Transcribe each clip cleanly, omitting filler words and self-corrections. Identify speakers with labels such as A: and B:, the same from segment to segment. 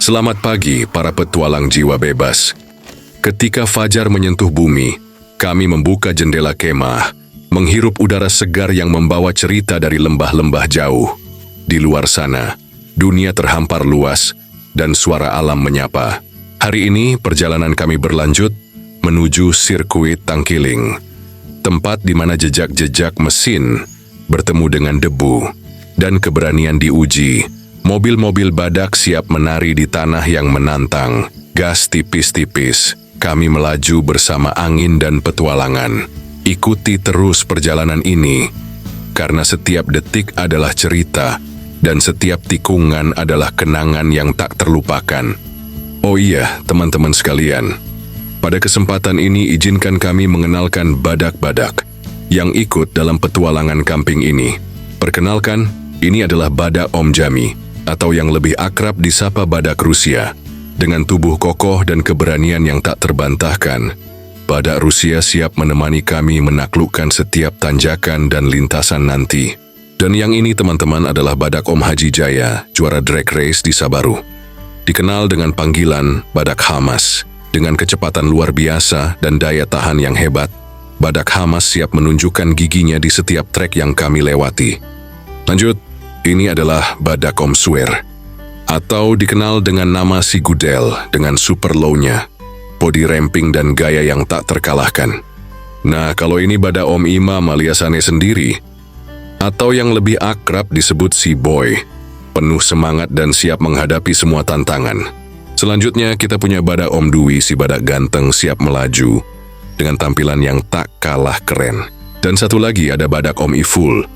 A: Selamat pagi para petualang jiwa bebas. Ketika fajar menyentuh bumi, kami membuka jendela kemah, menghirup udara segar yang membawa cerita dari lembah-lembah jauh. Di luar sana, dunia terhampar luas dan suara alam menyapa. Hari ini perjalanan kami berlanjut menuju sirkuit Tangkiling, tempat di mana jejak-jejak mesin bertemu dengan debu dan keberanian diuji. Mobil-mobil badak siap menari di tanah yang menantang. Gas tipis-tipis, kami melaju bersama angin dan petualangan. Ikuti terus perjalanan ini, karena setiap detik adalah cerita, dan setiap tikungan adalah kenangan yang tak terlupakan. Oh iya, teman-teman sekalian, pada kesempatan ini izinkan kami mengenalkan badak-badak yang ikut dalam petualangan camping ini. Perkenalkan, ini adalah badak Om Jami, atau yang lebih akrab disapa badak Rusia. Dengan tubuh kokoh dan keberanian yang tak terbantahkan, badak Rusia siap menemani kami menaklukkan setiap tanjakan dan lintasan nanti. Dan yang ini teman-teman adalah badak Om Haji Jaya, juara drag race di Sabaru. Dikenal dengan panggilan badak Hamas. Dengan kecepatan luar biasa dan daya tahan yang hebat, badak Hamas siap menunjukkan giginya di setiap trek yang kami lewati. Lanjut. Ini adalah badak Om Swear, atau dikenal dengan nama si Gudel dengan super low-nya, body ramping dan gaya yang tak terkalahkan. Nah, kalau ini badak Om Imam alias Ane sendiri, atau yang lebih akrab disebut si Boy, penuh semangat dan siap menghadapi semua tantangan. Selanjutnya kita punya badak Om Dwi, si badak ganteng siap melaju, dengan tampilan yang tak kalah keren. Dan satu lagi ada badak Om Iful,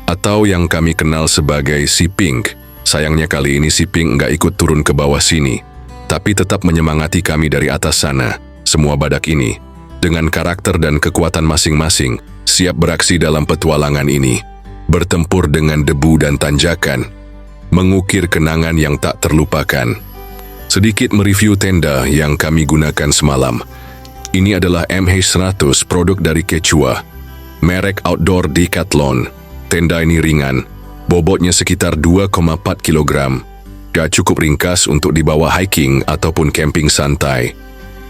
A: atau yang kami kenal sebagai si Pink. Sayangnya kali ini si Pink nggak ikut turun ke bawah sini, tapi tetap menyemangati kami dari atas sana. Semua badak ini, dengan karakter dan kekuatan masing-masing, siap beraksi dalam petualangan ini, bertempur dengan debu dan tanjakan, mengukir kenangan yang tak terlupakan. Sedikit mereview tenda yang kami gunakan semalam. Ini adalah MH100 produk dari Quechua, merek outdoor Decathlon. Tenda ini ringan, bobotnya sekitar 2,4 kg. Gak cukup ringkas untuk dibawa hiking ataupun camping santai.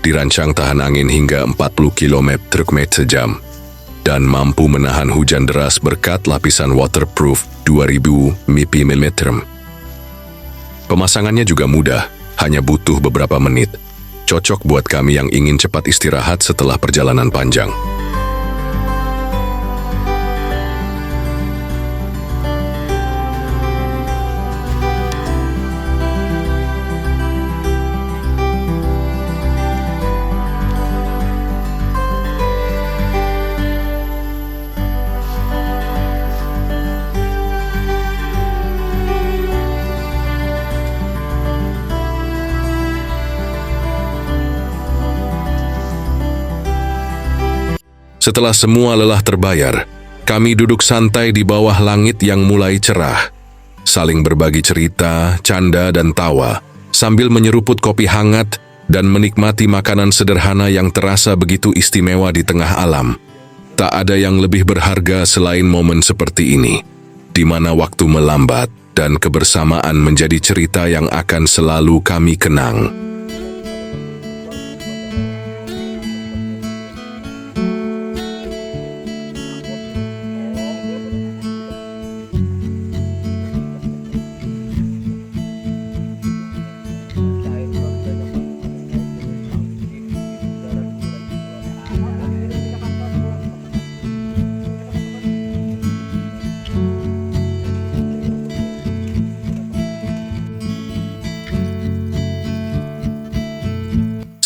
A: Dirancang tahan angin hingga 40 km sejam. Dan mampu menahan hujan deras berkat lapisan waterproof 2000 mm. Pemasangannya juga mudah, hanya butuh beberapa menit. Cocok buat kami yang ingin cepat istirahat setelah perjalanan panjang. Setelah semua lelah terbayar, kami duduk santai di bawah langit yang mulai cerah, saling berbagi cerita, canda, dan tawa, sambil menyeruput kopi hangat dan menikmati makanan sederhana yang terasa begitu istimewa di tengah alam. Tak ada yang lebih berharga selain momen seperti ini, di mana waktu melambat dan kebersamaan menjadi cerita yang akan selalu kami kenang.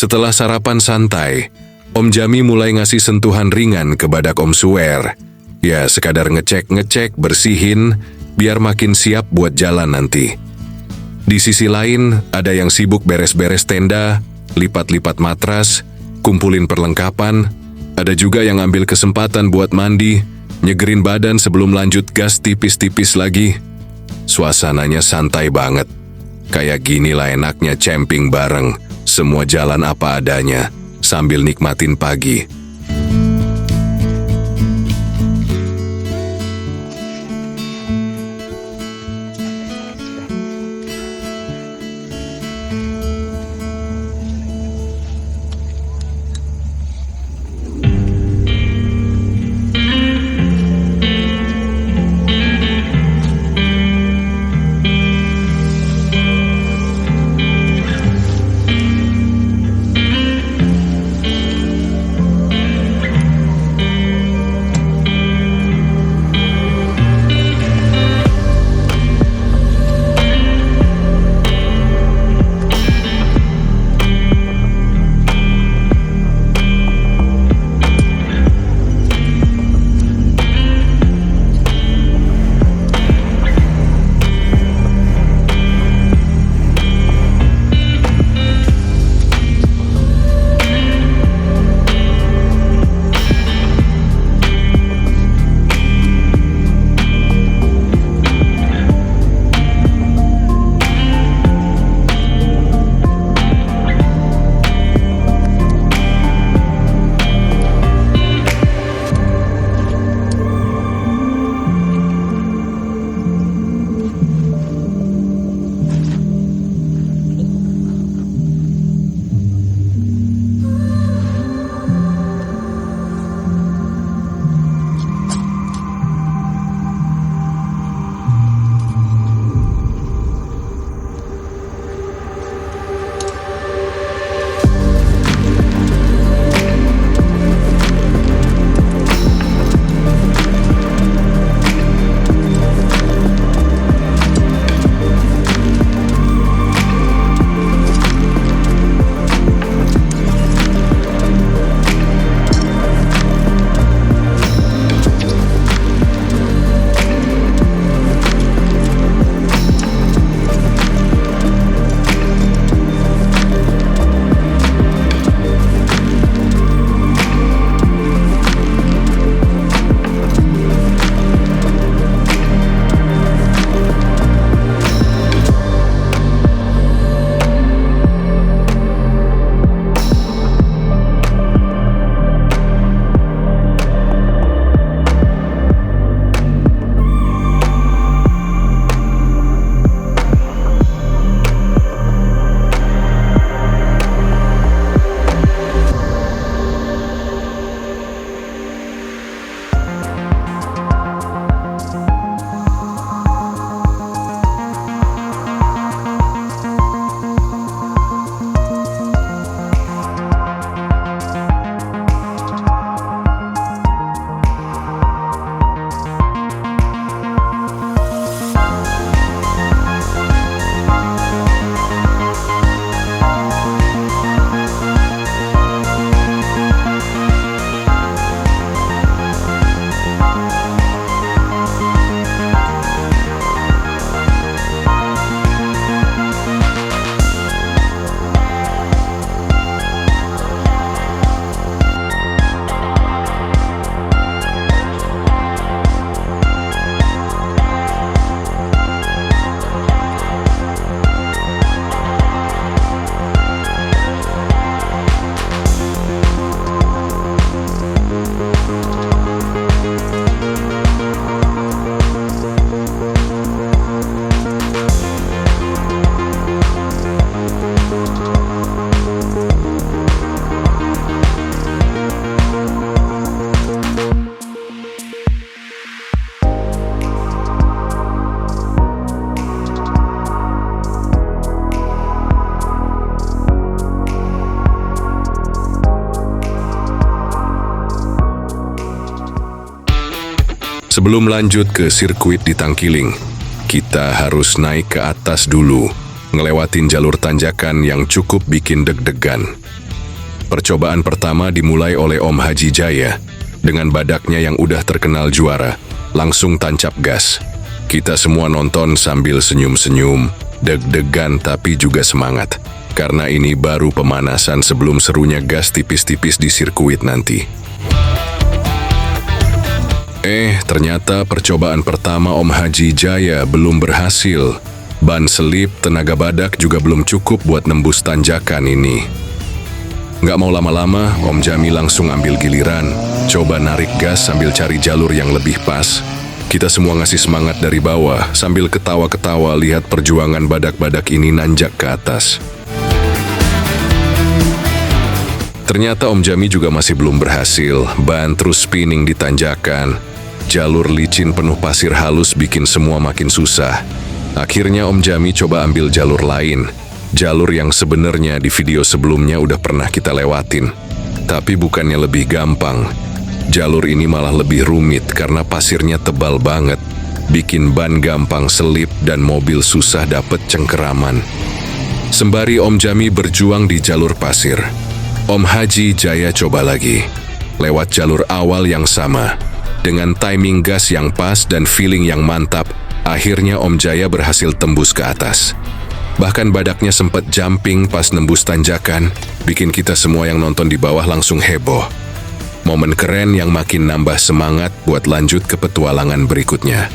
A: Setelah sarapan santai, Om Jami mulai ngasih sentuhan ringan ke badak Om Swear. Ya, sekadar ngecek, bersihin, biar makin siap buat jalan nanti. Di sisi lain, ada yang sibuk beres-beres tenda, lipat-lipat matras, kumpulin perlengkapan. Ada juga yang ambil kesempatan buat mandi, nyegerin badan sebelum lanjut gas tipis-tipis lagi. Suasananya santai banget. Kayak ginilah enaknya camping bareng. Semua jalan apa adanya, sambil nikmatin pagi. Sebelum lanjut ke sirkuit di Tangkiling, kita harus naik ke atas dulu, ngelewatin jalur tanjakan yang cukup bikin deg-degan. Percobaan pertama dimulai oleh Om Haji Jaya. Dengan badaknya yang udah terkenal juara, langsung tancap gas. Kita semua nonton sambil senyum-senyum, deg-degan tapi juga semangat. Karena ini baru pemanasan sebelum serunya gas tipis-tipis di sirkuit nanti. Ternyata percobaan pertama Om Haji Jaya belum berhasil. Ban selip tenaga badak juga belum cukup buat nembus tanjakan ini. Nggak mau lama-lama, Om Jami langsung ambil giliran, coba narik gas sambil cari jalur yang lebih pas. Kita semua ngasih semangat dari bawah sambil ketawa-ketawa lihat perjuangan badak-badak ini nanjak ke atas. Ternyata Om Jami juga masih belum berhasil, ban terus spinning di tanjakan. Jalur licin penuh pasir halus bikin semua makin susah. Akhirnya Om Jami coba ambil jalur lain. Jalur yang sebenarnya di video sebelumnya udah pernah kita lewatin. Tapi bukannya lebih gampang. Jalur ini malah lebih rumit karena pasirnya tebal banget. Bikin ban gampang selip dan mobil susah dapet cengkeraman. Sembari Om Jami berjuang di jalur pasir, Om Haji Jaya coba lagi. Lewat jalur awal yang sama. Dengan timing gas yang pas dan feeling yang mantap, akhirnya Om Jaya berhasil tembus ke atas. Bahkan badaknya sempat jumping pas nembus tanjakan, bikin kita semua yang nonton di bawah langsung heboh. Momen keren yang makin nambah semangat buat lanjut ke petualangan berikutnya.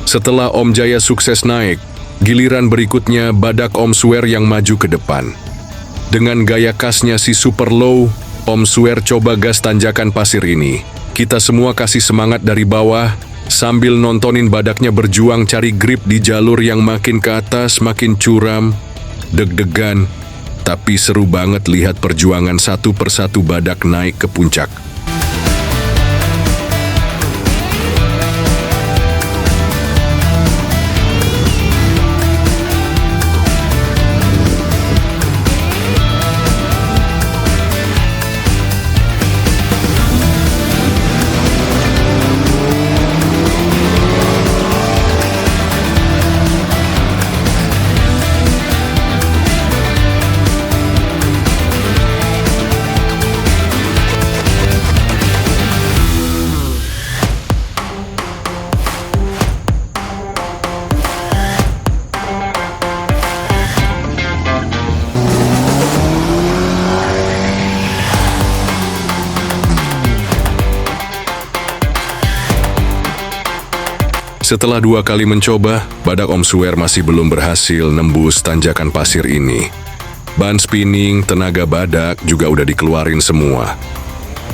A: Setelah Om Jaya sukses naik, giliran berikutnya badak Om Swear yang maju ke depan. Dengan gaya khasnya si super low, Om Swear coba gas tanjakan pasir ini. Kita semua kasih semangat dari bawah, sambil nontonin badaknya berjuang cari grip di jalur yang makin ke atas, makin curam, deg-degan. Tapi seru banget lihat perjuangan satu persatu badak naik ke puncak. Setelah 2 kali mencoba, badak Om Swear masih belum berhasil nembus tanjakan pasir ini. Ban spinning, tenaga badak juga udah dikeluarin semua.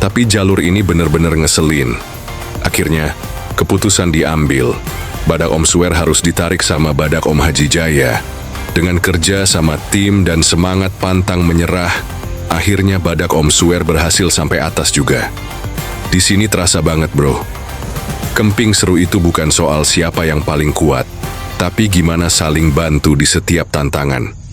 A: Tapi jalur ini bener-bener ngeselin. Akhirnya, keputusan diambil. Badak Om Suwer harus ditarik sama Badak Om Haji Jaya. Dengan kerja sama tim dan semangat pantang menyerah, akhirnya Badak Om Suwer berhasil sampai atas juga. Di sini terasa banget, bro. Kemping seru itu bukan soal siapa yang paling kuat, tapi gimana saling bantu di setiap tantangan.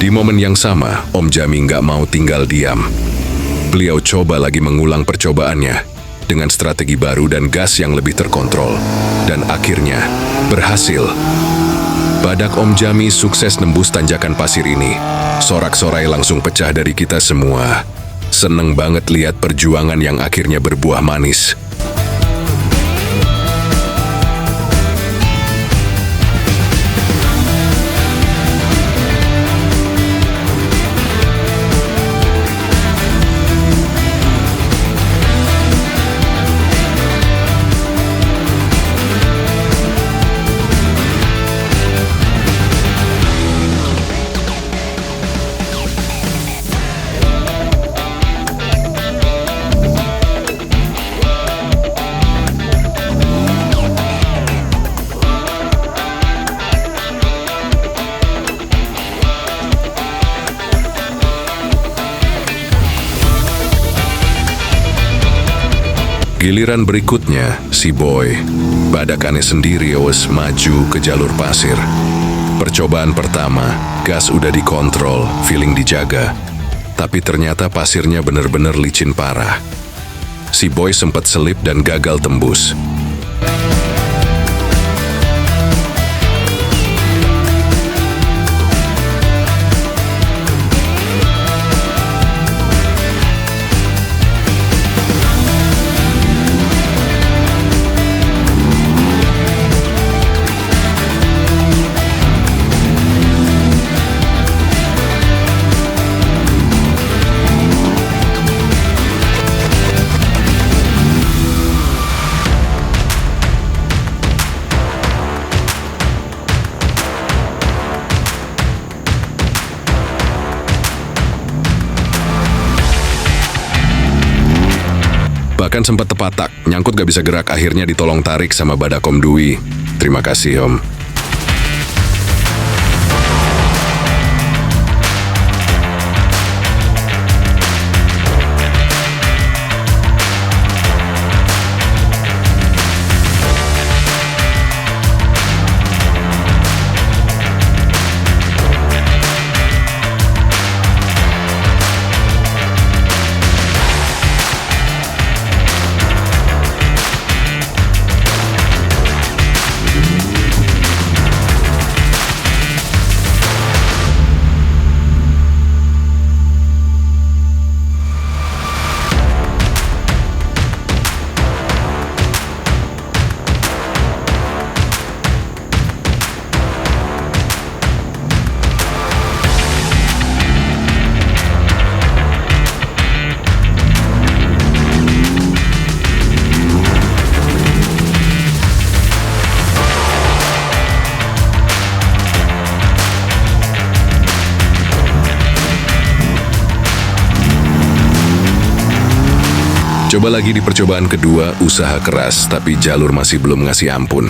A: Di momen yang sama, Om Jami nggak mau tinggal diam. Beliau coba lagi mengulang percobaannya dengan strategi baru dan gas yang lebih terkontrol. Dan akhirnya, berhasil. Badak Om Jami sukses nembus tanjakan pasir ini. Sorak-sorai langsung pecah dari kita semua. Seneng banget lihat perjuangan yang akhirnya berbuah manis. Giliran berikutnya, si Boy, badakannya sendiri wes maju ke jalur pasir. Percobaan pertama, gas udah dikontrol, feeling dijaga. Tapi ternyata pasirnya bener-bener licin parah. Si Boy sempat selip dan gagal tembus. Bahkan sempat tepatak, nyangkut gak bisa gerak, akhirnya ditolong tarik sama Badak Om Dwi. Terima kasih, Om. Coba lagi di percobaan kedua, usaha keras, tapi jalur masih belum ngasih ampun.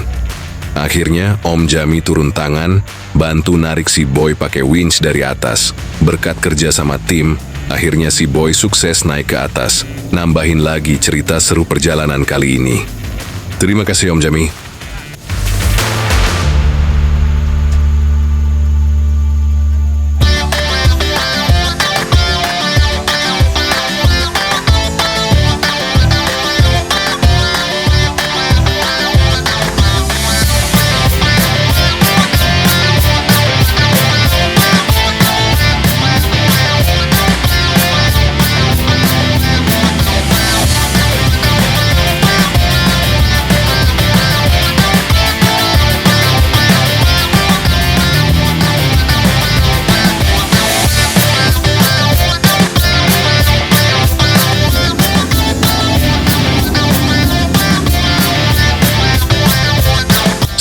A: Akhirnya, Om Jami turun tangan, bantu narik si Boy pakai winch dari atas. Berkat kerja sama tim, akhirnya si Boy sukses naik ke atas. Nambahin lagi cerita seru perjalanan kali ini. Terima kasih Om Jami.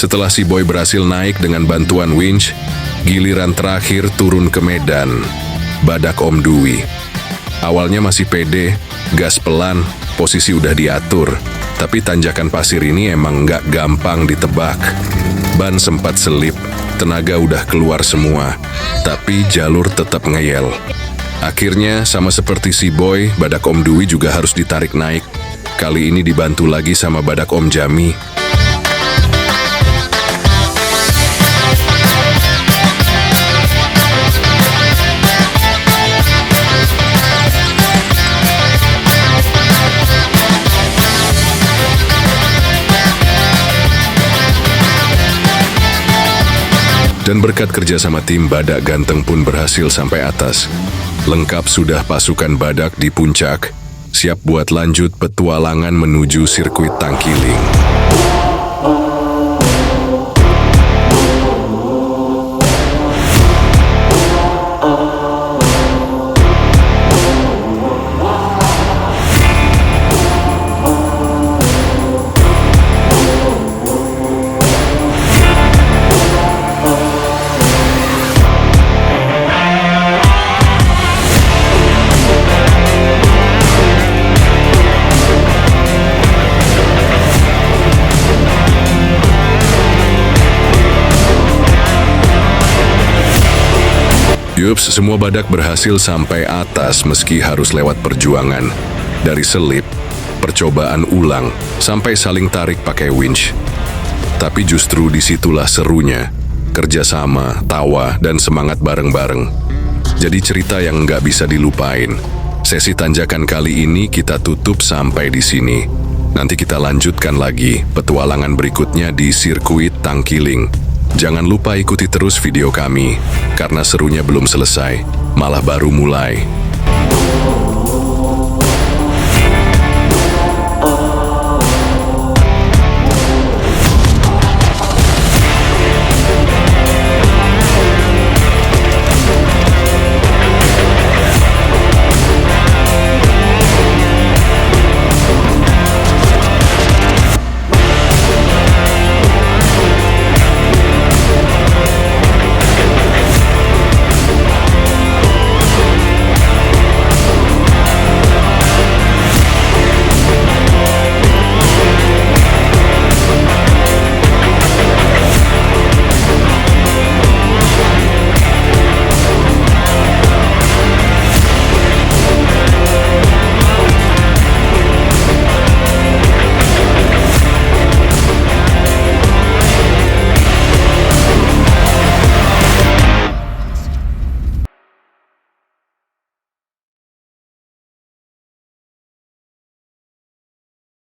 A: Setelah si Boy berhasil naik dengan bantuan winch, giliran terakhir turun ke medan, badak Om Dwi. Awalnya masih pede, gas pelan, posisi udah diatur. Tapi tanjakan pasir ini emang nggak gampang ditebak. Ban sempat selip, tenaga udah keluar semua, tapi jalur tetap ngeyel. Akhirnya, sama seperti si Boy, badak Om Dwi juga harus ditarik naik. Kali ini dibantu lagi sama badak Om Jami. Dan berkat kerja sama tim, badak ganteng pun berhasil sampai atas. Lengkap sudah pasukan badak di puncak, siap buat lanjut petualangan menuju sirkuit Tangkiling. Yups, semua badak berhasil sampai atas meski harus lewat perjuangan. Dari selip, percobaan ulang, sampai saling tarik pakai winch. Tapi justru disitulah serunya. Kerjasama, tawa, dan semangat bareng-bareng. Jadi cerita yang nggak bisa dilupain. Sesi tanjakan kali ini kita tutup sampai di sini. Nanti kita lanjutkan lagi petualangan berikutnya di sirkuit Tangkiling. Jangan lupa ikuti terus video kami, karena serunya belum selesai, malah baru mulai.